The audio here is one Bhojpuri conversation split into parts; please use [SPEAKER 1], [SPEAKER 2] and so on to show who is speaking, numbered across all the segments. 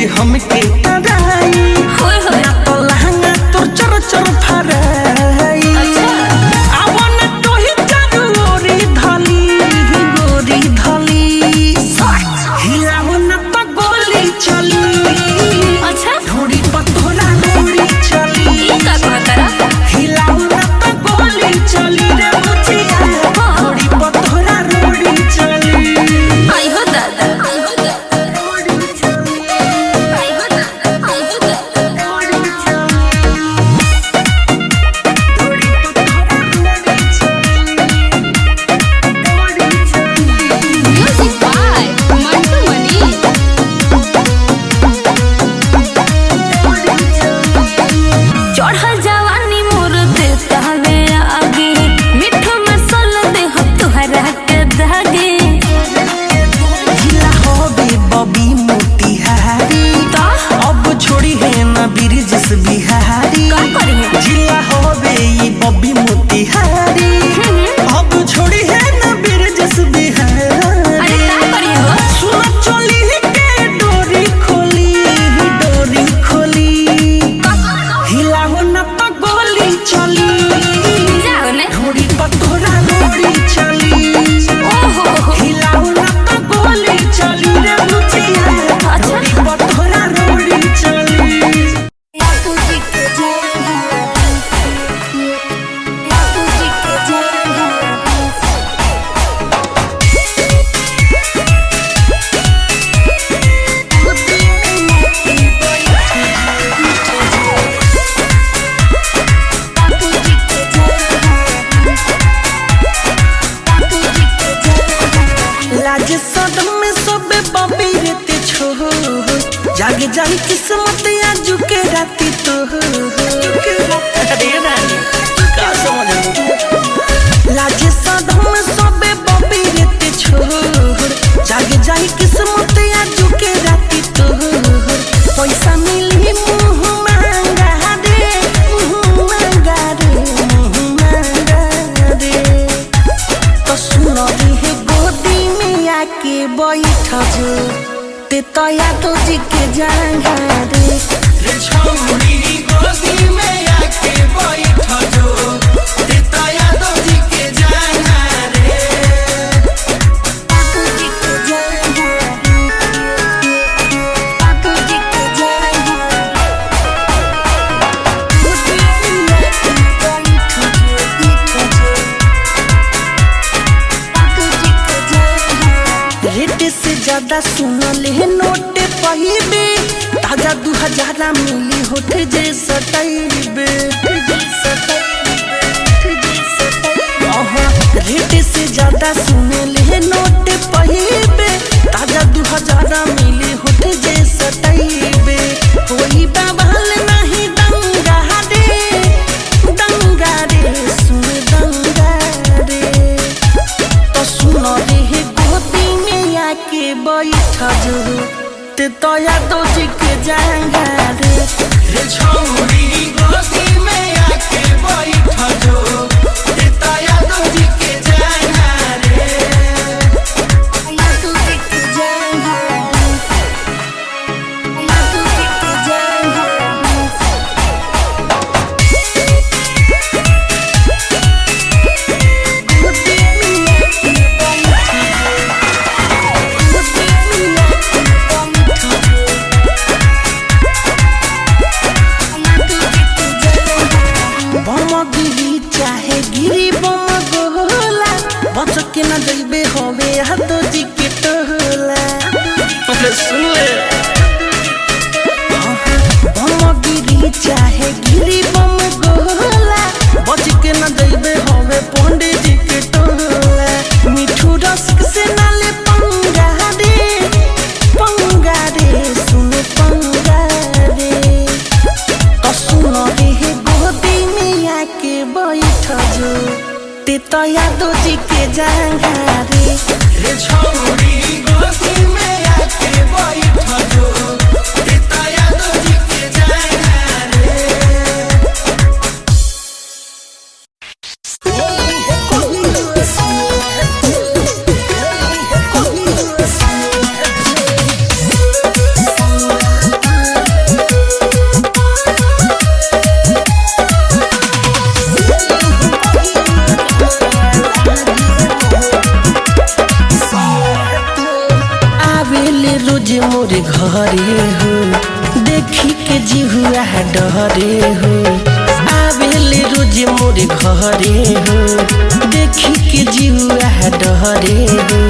[SPEAKER 1] हमके तराई ना तो लहंगा तो चर चर फराई आवन तो ही चारू ओरी धली गोरी धली हिलावन तो गोली चली
[SPEAKER 2] अच्छा
[SPEAKER 1] थोड़ी पतोरा गोली चली हिलावन तो गोली चली रे मुझिया थोड़ी पतोरा गोली चली
[SPEAKER 2] आई हो दादा म्यूजिक बाय मंटू मनी चढ़ल जवानी मोर देता हवे आगे मिठो मसल दे हो तुहरा के धागे
[SPEAKER 1] जिला होबे बबी मोतिहारी
[SPEAKER 2] तो
[SPEAKER 1] अब छोड़ी है ना बिरजस बिहारी
[SPEAKER 2] का करी है
[SPEAKER 1] जिला होबे ये बबी मोतिहारी अब छोड़ी है ना बिरजस बिहारी
[SPEAKER 2] अरे का करी हो
[SPEAKER 1] सुन चली के डोरी खोली हिलाओ ना तो गोली चली
[SPEAKER 2] जाओ ने
[SPEAKER 1] थोड़ी पतोरा गोली चली
[SPEAKER 2] ओहो
[SPEAKER 1] हिलाओ ना तो गोली चली रे मुझिया
[SPEAKER 2] अच्छा
[SPEAKER 1] पतोरा गोली चली लाज सदम में सबे बबी रहते छो जागे जाई किस्मत आजू के राती तो अरे रानी का समझ लाज सदम में सबे बबी रहते छो जागे जाई किस्मत आजू के राती तो पैसा मिली मुंह मांगा दे तो सुनो रे गोदी में आके बैठ जो ते तया तो जी के जांगा रे छौरी गोदी में आके बैठ जो ते तया तो जी के जांगा रे
[SPEAKER 2] पापू जी के जाएगा पापू जी के जाएगा
[SPEAKER 1] रेट से ज्यादा सुन ले नोट पहिबे ताजा 2000 मिली होठ जे सटाइबे रेट से ज्यादा सुन ले नोट पहिबे ताजा 2000 मिली होठ जे सटाइबे कोई बाबाल नहीं दंगा रे सुन दंगा रे तो सुनो रे गोदी में आके बैठ जो ते तया तो जी के जाएगा रे छौरी गोदी में आके बैठ जो ते तया तो जी के जाएगा रे
[SPEAKER 2] पापू जी के जाएगा पापू जी के जाएगा
[SPEAKER 1] बमगिरी चाहे आवेले रोज मोरे घरे हो, देखी के जिहुआ डरे हो। आवेले रोज मोरे घरे हो, देखी के जिहुआ डरे हो।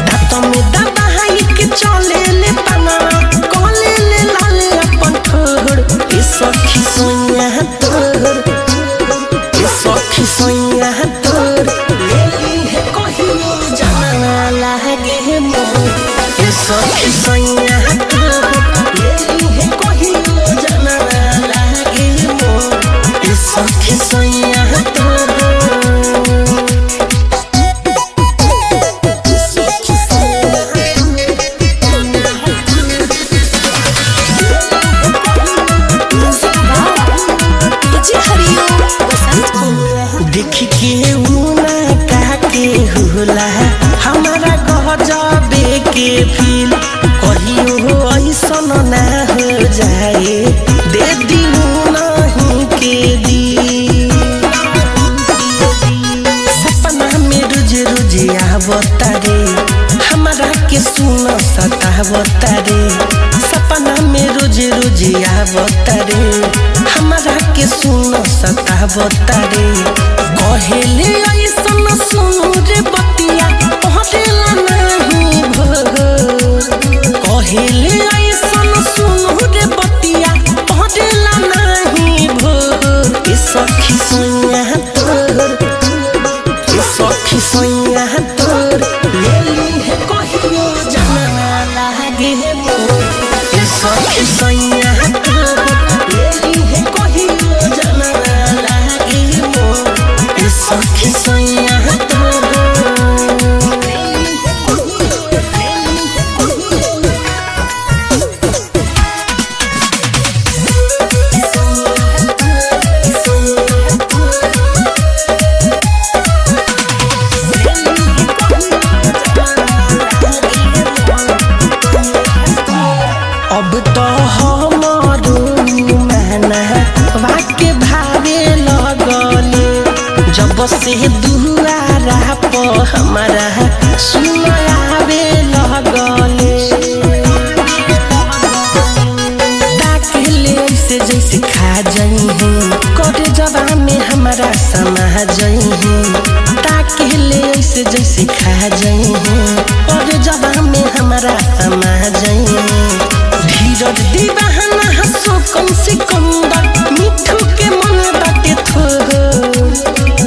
[SPEAKER 1] दांत में दबाई के चले ले तना, कले ले लाले अपन ठोर। ए सखी सोया तोर, ए सखी सोया तोर, लेली है कहियो जाना लागे मोर। ए सखी सोया तोर, लेली है कहियो जाना लागे मोर। ए सखी सोया तोर। देखी के मुना काके होला हमारा गजबे के फील, कहियो ऐसन ना हो जाए, दे दिनु नहीं के दी। सपना में रोज रोज आवता रे, हमारा के सुन सतावता रे। सपना में रोज रोज आवता रे, हमारा के सुन सतावता रे। कहेले ऐसन सुनु रे बतिया, पहरेला नहीं भोर। कहेले ऐसन सुनु रे बतिया, पहरेला नहीं भोर। ए सखी सोया तोर, ए सखी सोया तोर, लेली है कहियो जाना लागे मोर। ए सखी सोया तोर, लेली है कहियो जाना लागे मोर। ए सखी सोया तोर। अब तो हमारो माना वाके भावे लगले, जब से दुआरा पर हमारा सुनावे लगले। डाकले ऐसे जैसे खा जाई है, करे जबा में हमारा समा जाई है। डाकले ऐसे जैसे खा जाई है, करे जबा में हमारा समा जाई है। धीरज दीवाना हंसो कम से कंदा, मिठू के मन बाटे थोर।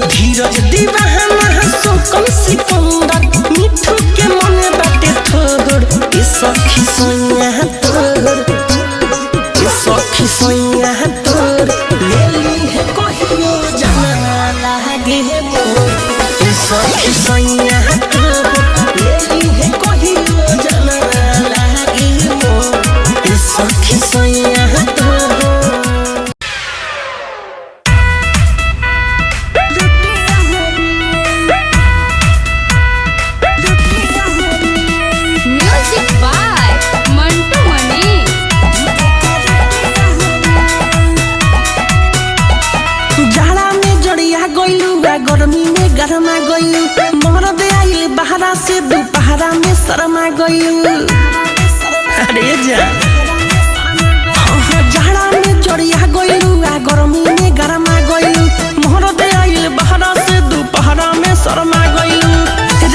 [SPEAKER 1] धीरज दीवाना हंसो कम से कंदा, मिठू के मन बाटे थोर। ए सखी सोया तोर, ए सखी सोया तोर, लेली है कहियो जाना लागे मोर। ए सखी सोया तोर, लेली है कहियो जाना लागे मोर। ए सखी सोया तोर।
[SPEAKER 2] म्यूजिक बाय मंटू मनी।
[SPEAKER 1] जाड़ा में जड़िया गइलू, गर्मी में गरमा गइलू। मरद आइल बहरा से दोपहरा में शर्मा गइलू। अरे जा जाड़ा में जड़िया गइलू, गर्मी में गरमा गइलू। मरद आइल बहरा से दोपहरा में शर्मा गइलू।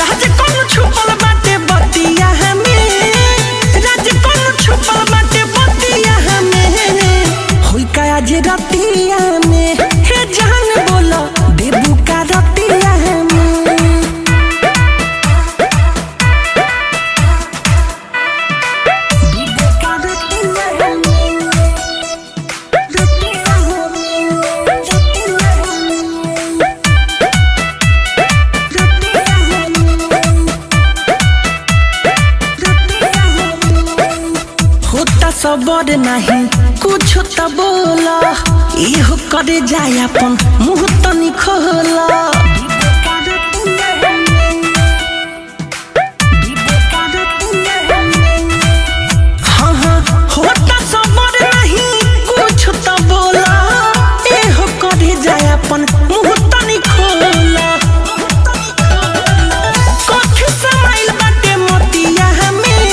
[SPEAKER 1] राज कौन छुपल बाटे बतिया हमें, राज कौन छुपल बाटे बतिया हमें। होई का आज रतिया में, हे जान बोलो देबू का रतिया हमें। देबू का रतिया हमें, रतिया हमें, रतिया हमें, रतिया हमें, रतिया हमें। होता सबर नहीं कुछ तो बोला, इहो करे जाए अपन मुँह तनी खोला। हाँ हाँ होता सबर नहीं कुछ तो बोला, इहो करे जाए अपन मुँह तनी खोला। कथी समाइल बाटे मोतिया हमें,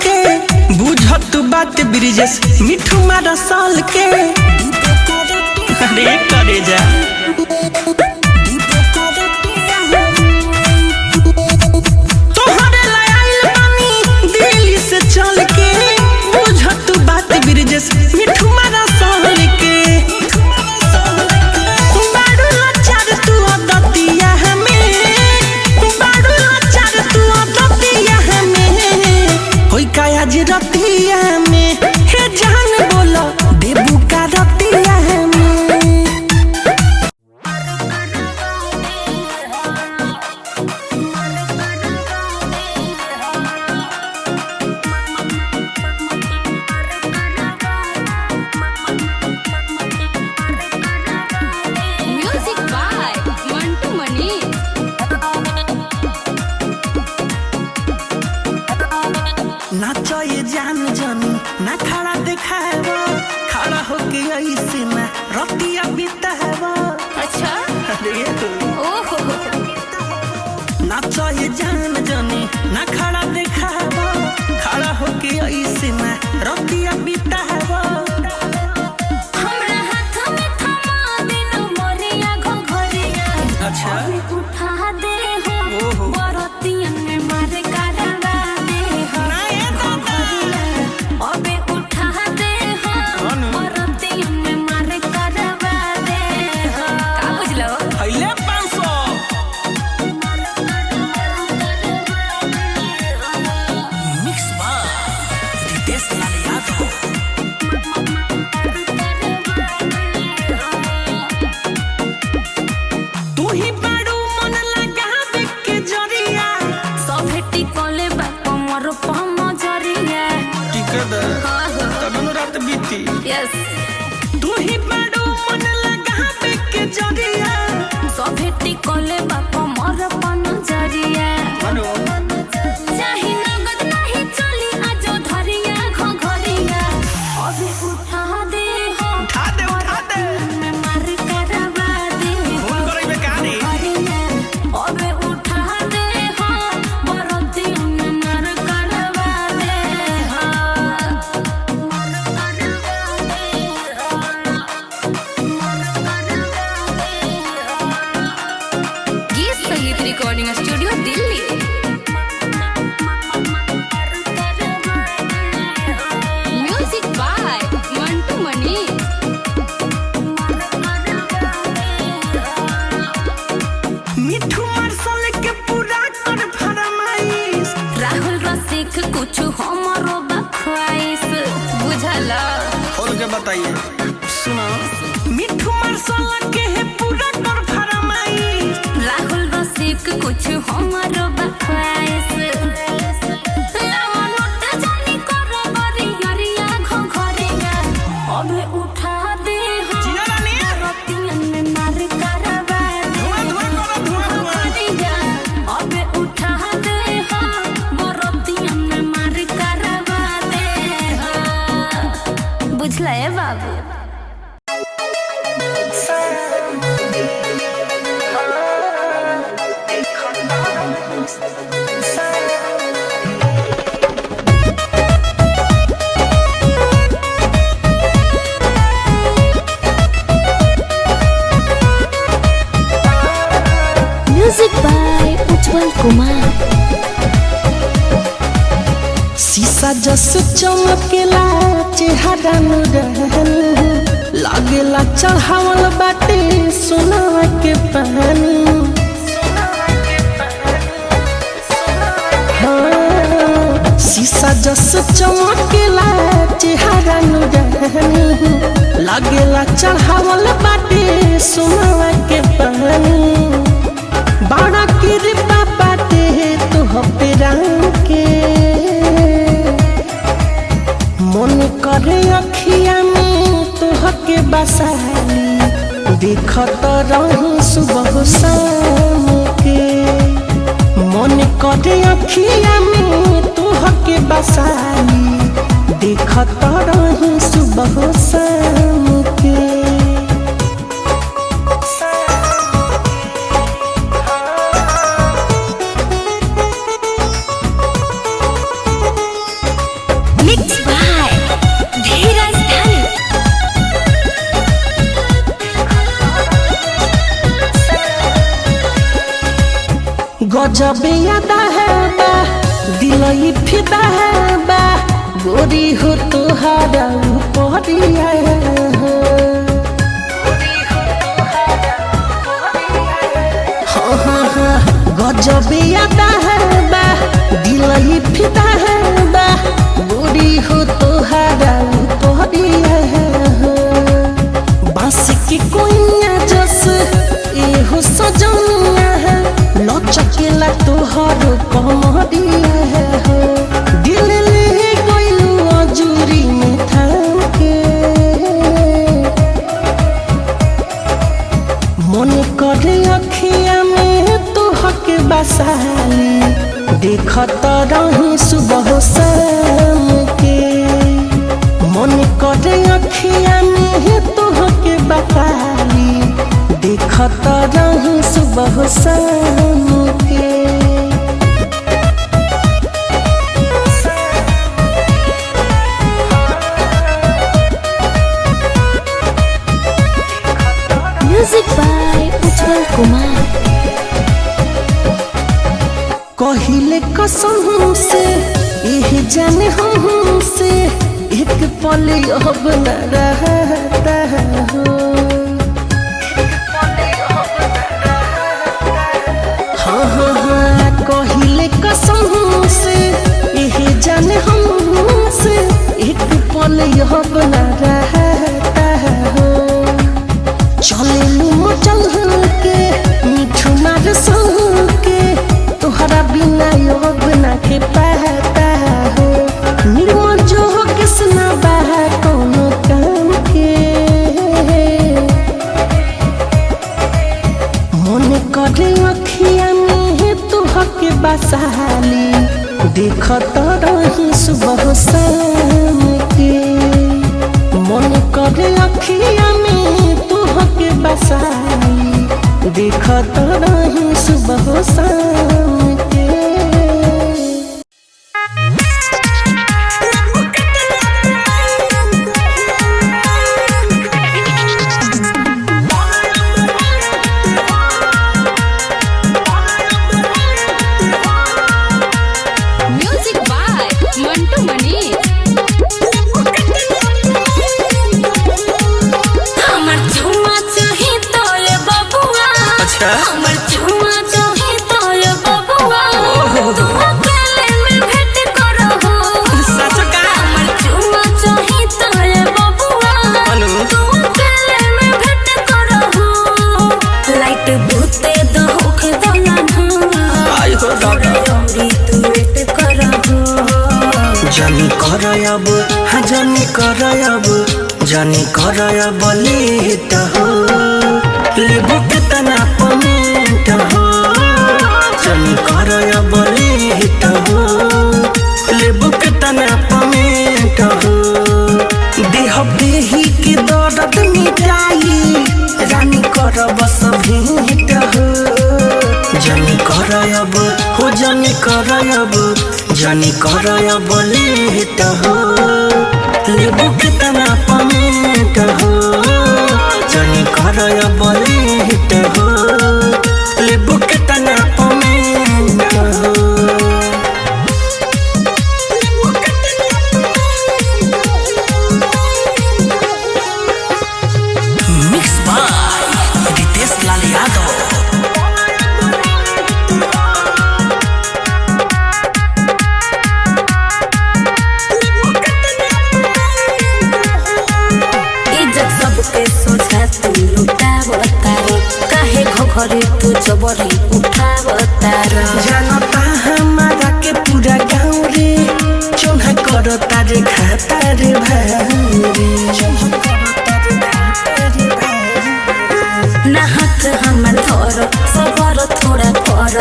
[SPEAKER 1] के बुझत बात ब्रिजेश मिठू मारा साल के अरे करे जा तोहरे लायल बानी दिल्ली से चल के बुझत बात ब्रिजेश मिठू मारा साल के बाडू लाचार तू अदतिया हमें बाडू लाचार तू अदतिया हमें होई काया जी रतिया में हे जान बोलो देबू का रतिया हमें
[SPEAKER 2] म्यूजिक बाय मंटू मनी।
[SPEAKER 1] नाचो ये जान जानी ना खड़ा दिखावा खड़ा होके ऐसे ना रतिया बितावा
[SPEAKER 2] अच्छा
[SPEAKER 1] अरे
[SPEAKER 2] ओहो
[SPEAKER 1] नाचो ये जान जानी ना खड़ा दिखावा खड़ा होके ऐसे ना रतिया बितावा
[SPEAKER 2] हमरा हाथ में थमा देनु मोरिया घोघरिया
[SPEAKER 1] अच्छा
[SPEAKER 2] उठा दे हो
[SPEAKER 1] ओहो।
[SPEAKER 2] बरतियन में मारे काढ़ा दे हो
[SPEAKER 1] ना ये दादा
[SPEAKER 2] अबे उठा दे हो
[SPEAKER 1] अनु।
[SPEAKER 2] बरतियन में मारे काढ़ा दे हो का बुझलो
[SPEAKER 1] पहले 500 मिक्स बा रितेश लाल यादव तू ही बड़ू मन लगावे के जरिया
[SPEAKER 2] सभेटी कोले बाप मोर पम जरिया
[SPEAKER 1] टिकट
[SPEAKER 2] हाँ हो
[SPEAKER 1] तबनु रात बीती
[SPEAKER 2] यस
[SPEAKER 1] तू ही बड़ू मन लगावे के जरिया
[SPEAKER 2] सभेटी कोले बाप मोर पम जरिया
[SPEAKER 1] मनो
[SPEAKER 2] चाही नगद नहीं चली आजो धरिया घोघरिया अबे उठा दे हो
[SPEAKER 1] उठा दे
[SPEAKER 2] मैं मार करवा दे
[SPEAKER 1] फोन करे बेकारी
[SPEAKER 2] घोघरिया अबे उठा दे हो बरती में मार करवा दे हो गीत संगीत recording studio Delhi. Music by Mantu Mani.
[SPEAKER 1] Mithu Marshal के पूरा कर फरमाइश
[SPEAKER 2] राहुल रसिक कुछ हमरो बख्वाइश बुझला
[SPEAKER 1] खोल के बताइए सुनो मिठू मार्शल के है पूरा कर फरमाइश
[SPEAKER 2] राहुल रसिक कुछ हमरो बख्वाइश लावा नोट जानी करो बरियरिया घोघरिया अबे उठा दे हो
[SPEAKER 1] जिया रानी
[SPEAKER 2] रतियन में मार करवा दे
[SPEAKER 1] धुआं करो धुआं
[SPEAKER 2] घोघरिया अबे उठा दे हो बरतियन में मार करवा दे हो बुझला है बाबू
[SPEAKER 3] म्यूजिक बाय उज्जवल कुमार।
[SPEAKER 1] शीशा जस चमकेला चेहरा नुरहन लागेला चढ़ावल बाटे सोना के पानी हाँ, शीशा जस चमकेला चेहरा नुरहन लागेला चढ़ावल बाटे सोना के पानी बड़ा कृपा बाटे तुह पे राम के मन करे अखिया में तुह के बसाली देखत रही सुबह शाम के मन करे अखिया में तुह के बसाली देखत रही सुबह शाम के
[SPEAKER 2] मिक्स बाय धीरज धन।
[SPEAKER 1] गजब याद है बा दिल ही फिदा है बा गोरी हो तुहारा ऊपरिया हो। हाँ हाँ हाँ गजब याद है बा दिल ही फिदा है बा गोरी हो तुहारा ऊपरिया हो। बांस की कोइया जस ए हो सजनिया है लचकेला तोहर कमरिया हो। दिल ले गइलू अजूरी में थाम के मन करे अखिया में तोहके बसाली देखत रही सुबह शाम के। मन करे अखिया में तोहके बसाली देखत रही सुबह शाम के।
[SPEAKER 3] म्यूजिक बाय उज्जवल कुमार।
[SPEAKER 1] कहिले कसम से यही जाने हमसे एक पल अब न रहता हो। हाँ हाँ हाँ कहिले कसम से यही जाने हमसे एक पल अब न रहता हो। चले लूम चल के मिठू मार संग के तोहरा बिना अब ना के पाता हो। निर्मल जो हो किसना बाहा कोनो काम के मन करे अखिया में तोहके बसाली देखत रही सुबह शाम के। मन करे अखिया में तोहके बसाली देखत रही सुबह शाम के।
[SPEAKER 2] म्यूजिक बाय मंटू मनी। हमर झुमा चाही तो ये बबुआ।
[SPEAKER 1] अच्छा
[SPEAKER 2] हमर झुमा चाही तो ये बबुआ। तू अकेले में भेंट करहो।
[SPEAKER 1] सच का
[SPEAKER 2] हमर झुमा चाही तो ये बबुआ।
[SPEAKER 1] अनु
[SPEAKER 2] तू अकेले में भेंट करहो। लाइट बुते दो होके दला ना।
[SPEAKER 1] आई हो दादा
[SPEAKER 2] औरी तू वेट करहो।
[SPEAKER 1] जानी करब हाँ जानी करब जानी करब लेट हो। लेबू कितना पमेंट हो जानी करब लेट हो। लेबू कितना पमेंट हो देह देही के दर्द मिटाई रानी करब सब भेंट हो। जानी करब हो जानी करब जानी करब लेट हो। लेबू कितना पमेंट हो जानी करब लेट हो। लेबू कितना पमेंट हो। Mix by Ritesh Lal Yadav.
[SPEAKER 2] इज्जत सबके सोचा तू लुटावता रे। काहे घोघरे तू जबरी उठावता रे।
[SPEAKER 1] जानता हमारा के पूरा गाँव रे चोना करता रे खाता रे भाई रे।
[SPEAKER 2] ना हाथ हमर धर सबर थोड़ा कर।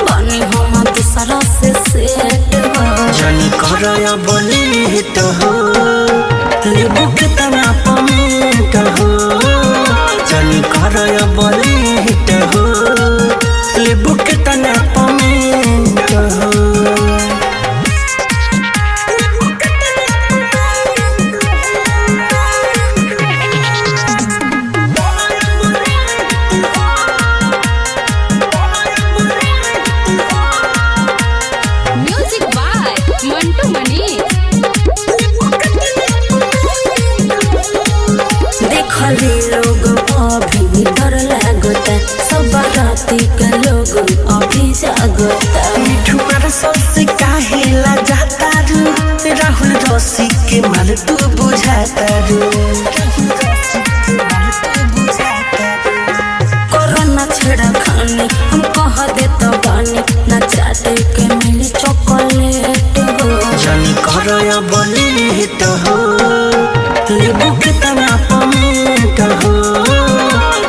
[SPEAKER 2] बनी हम दूसरा से सेट हो।
[SPEAKER 1] जानी करब लेट हो। लेबू कितना पमेंट हो जानी करब लेट हो। लेबू कितना पमेंट हो। मिठू मार सबसे काहेला जाता रू राहुल रसी के माल तू बुझाता रू
[SPEAKER 2] कोरोना छेड़ा खाने हम कह दे तो बानी ना चाटे के मिली चॉकलेट हो
[SPEAKER 1] जानी करो बोली तो हो लेबू के तना पमेट हो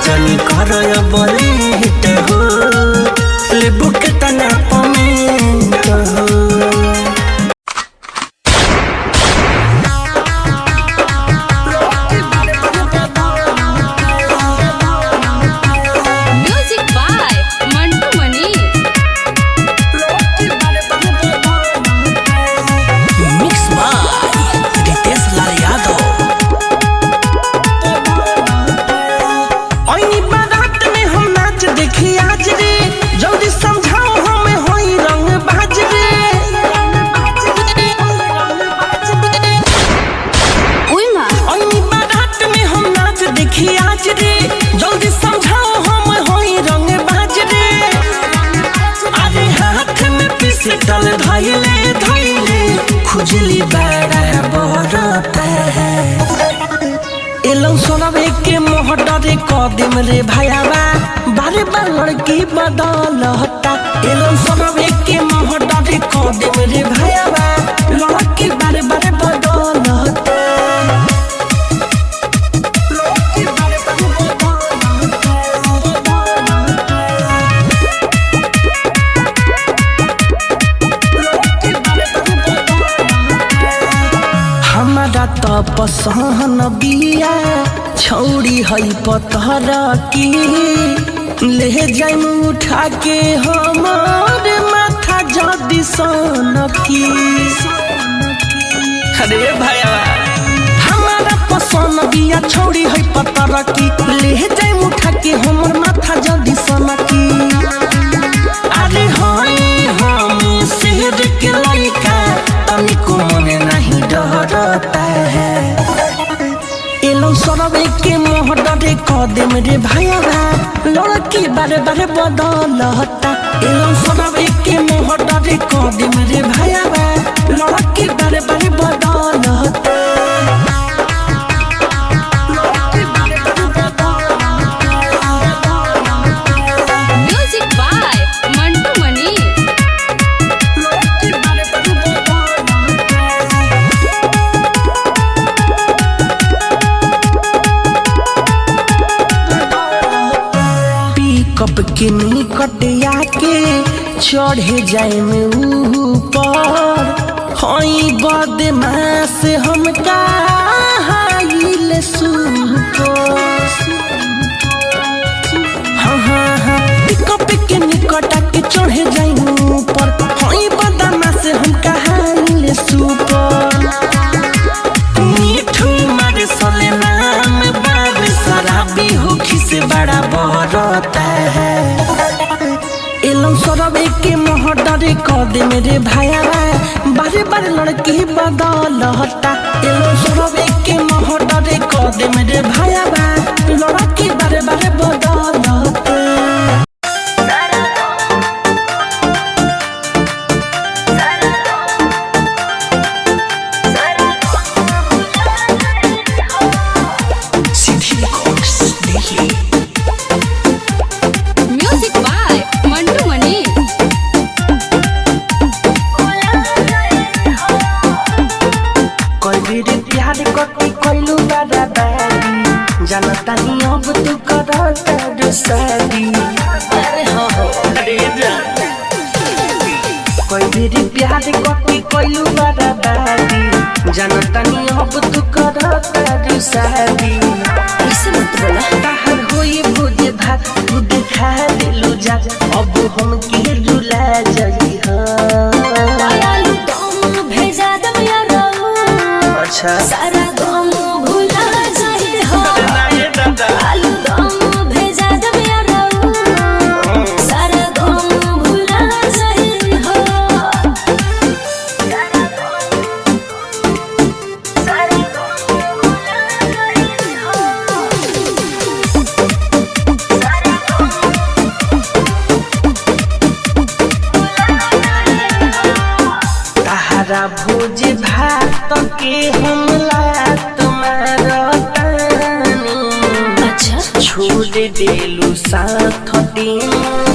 [SPEAKER 1] जानी करो बोली तो हो लेबू के तना पमेट हो डल धैले धैले खुजली बड़ा बरता है एलो सोनवे के मोह डरे कदम रे भयावा बारे बार लड़की बदलता एलो सोनवे के मोह डरे कदम रे भयावा लड़की बारे बारे बदलता पसहन बिया छौड़ी है पत्थर की ले जाइम उठा के हमार माथा जदी सन की अरे भैया हमारा पसंद बिया छौड़ी है पत्थर की ले जाइम उठा के हमार माथा जदी सन की अरे होई हम शहर के लड़का तनिको मने नहीं डरता है एलो सरवे के मोह डरे कदम रे भैया लड़की बारे बारे बदलता एलो सरवे के मोह डरे कदम रे भैया लड़की बारे बारे बदलता कब के निकट आके चढ़े जाए में ऊपर हई बदमाश हम काइल सुपर हाँ कब के निकट आके चढ़े जाए ऊपर हई बदमाश हम काइल सुपर मिठू मारे सले नाम बाबे शराबी हो खिसे बड़ा बरता है एलो सरवे के मोह डरे कदम रे भैया बारे बारे लड़की बदलता एलो सरवे के मोह डरे कदम रे भैया लड़की बारे बारे बदलता
[SPEAKER 2] सारा गम भुला जाए हो आलू दम भेजा दम यारो सारा गम भुला जाए हो सारा गम भुला जाए हो
[SPEAKER 1] भोज भात के हमला तुम्हारा तानी
[SPEAKER 3] अच्छा
[SPEAKER 1] छोड़ देलू साथ दिन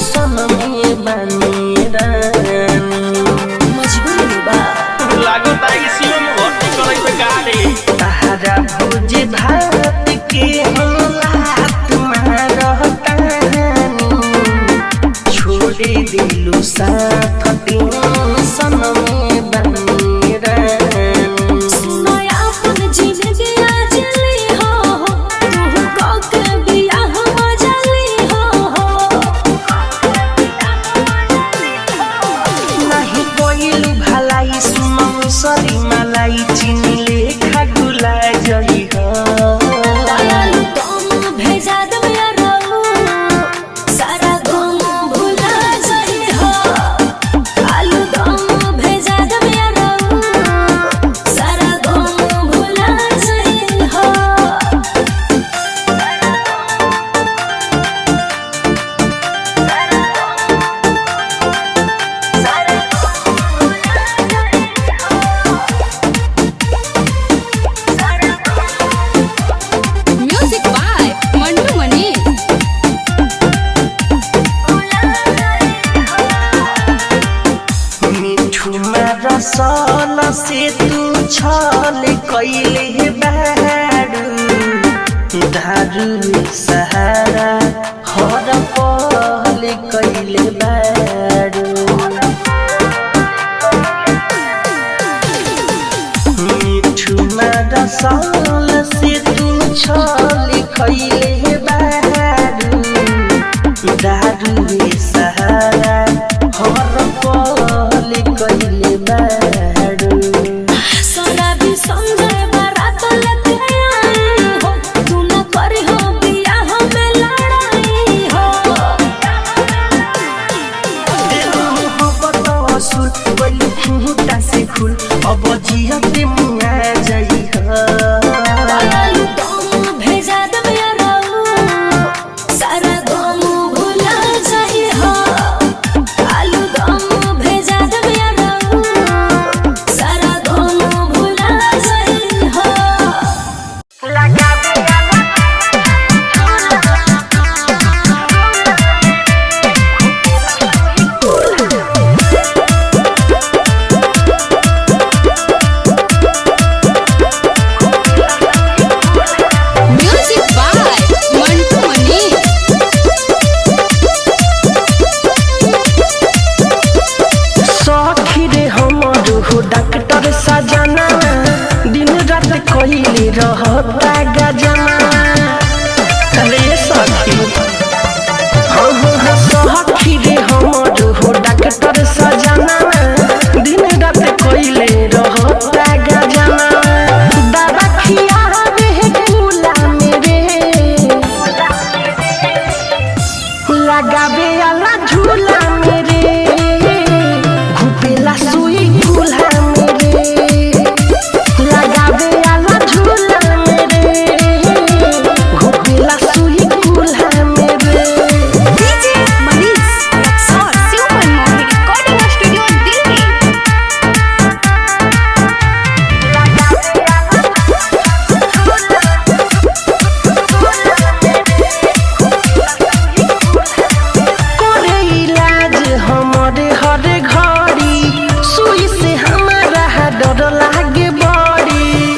[SPEAKER 1] सन में बनी रानी
[SPEAKER 3] मजबूरी बा
[SPEAKER 1] लागो ताई सियो में भर्ती करे पे गाड़ी तारा भोज भात के हमला तुम्हारा तानी छोड़ देलू साथ दिन सन में बनी रानी
[SPEAKER 3] सुनाया अपन जिंदगी आजली हो तू को के बियाह मजली हो
[SPEAKER 1] नहीं कोइलू भलाई सुनो सरी मलाई चीनी लेखा गुला जली हो
[SPEAKER 3] आलू दम भेजा दम यारो सारा गम भुला जाई हो आलू दम भेजा दम यारो सारा गम भुला जाई हो
[SPEAKER 2] म्यूजिक बाय मंटू मनी।
[SPEAKER 1] मिठू मारा सल से तू छल कैले बारू दारू सहारा हर पल कैले बारू मिठू मारा सल से तू छल कैले बारू दारू सहारा हर पल कैले बारू
[SPEAKER 3] सोना भी समझे बारात लेके आई हो तू न करी हो बियाह में लड़ाई हो
[SPEAKER 1] मोहब्बत असुल बोली फूटा से खुल अब जियते मुआ जाई हो
[SPEAKER 3] आलू दम भेजा दम यारो सारा गम भुला जाई हो आलू दम भेजा दम यारो सारा गम भुला जाई हो
[SPEAKER 2] म्यूजिक बाय मंटू मनी।
[SPEAKER 1] सखी रे हमर हो डॉक्टर सजना दिन रात कइले रहता गजना अरे सखी सखी रे हमर हो डॉक्टर सजना दिन रात कइले रहता गजना दवा खियावे कुला मेरे लगावे वाला झूला मेरे घुपेला सुई झूला मेरे लगावे वाला झूला मेरे घुपेला सुई झूला मेरे
[SPEAKER 2] डीजे मनीष रक्सौर सुपर मोहिनी रिकॉर्डिंग स्टूडियो दिल्ली।
[SPEAKER 1] करे इलाज हमारे हर घड़ी सुई से हमारा डर लागे बड़ी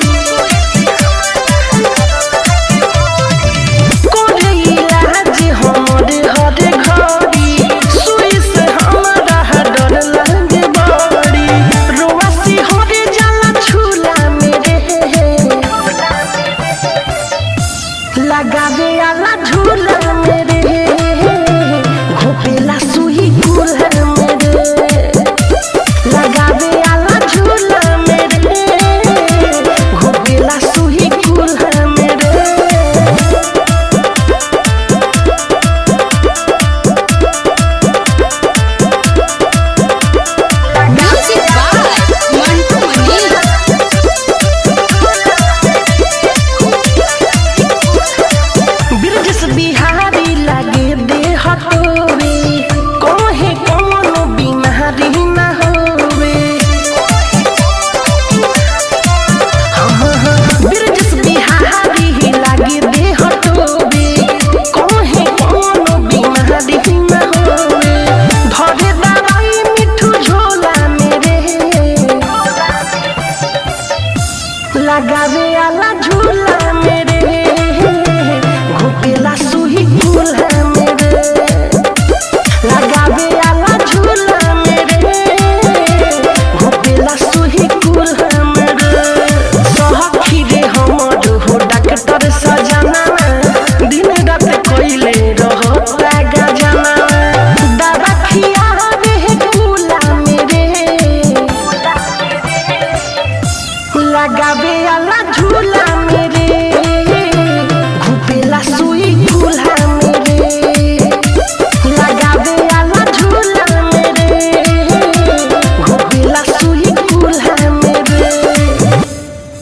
[SPEAKER 1] लगावे आला झूला मेरे घोपेला सुही झूला मेरे लगावे आला झूला मेरे घोपेला सुही झूला मेरे सहखी रे हमर हो डॉक्टर सजना दिन रात कोइले रहो लगा जाना दवा खिया रे झूला मेरे लगावे आला झूला मेरे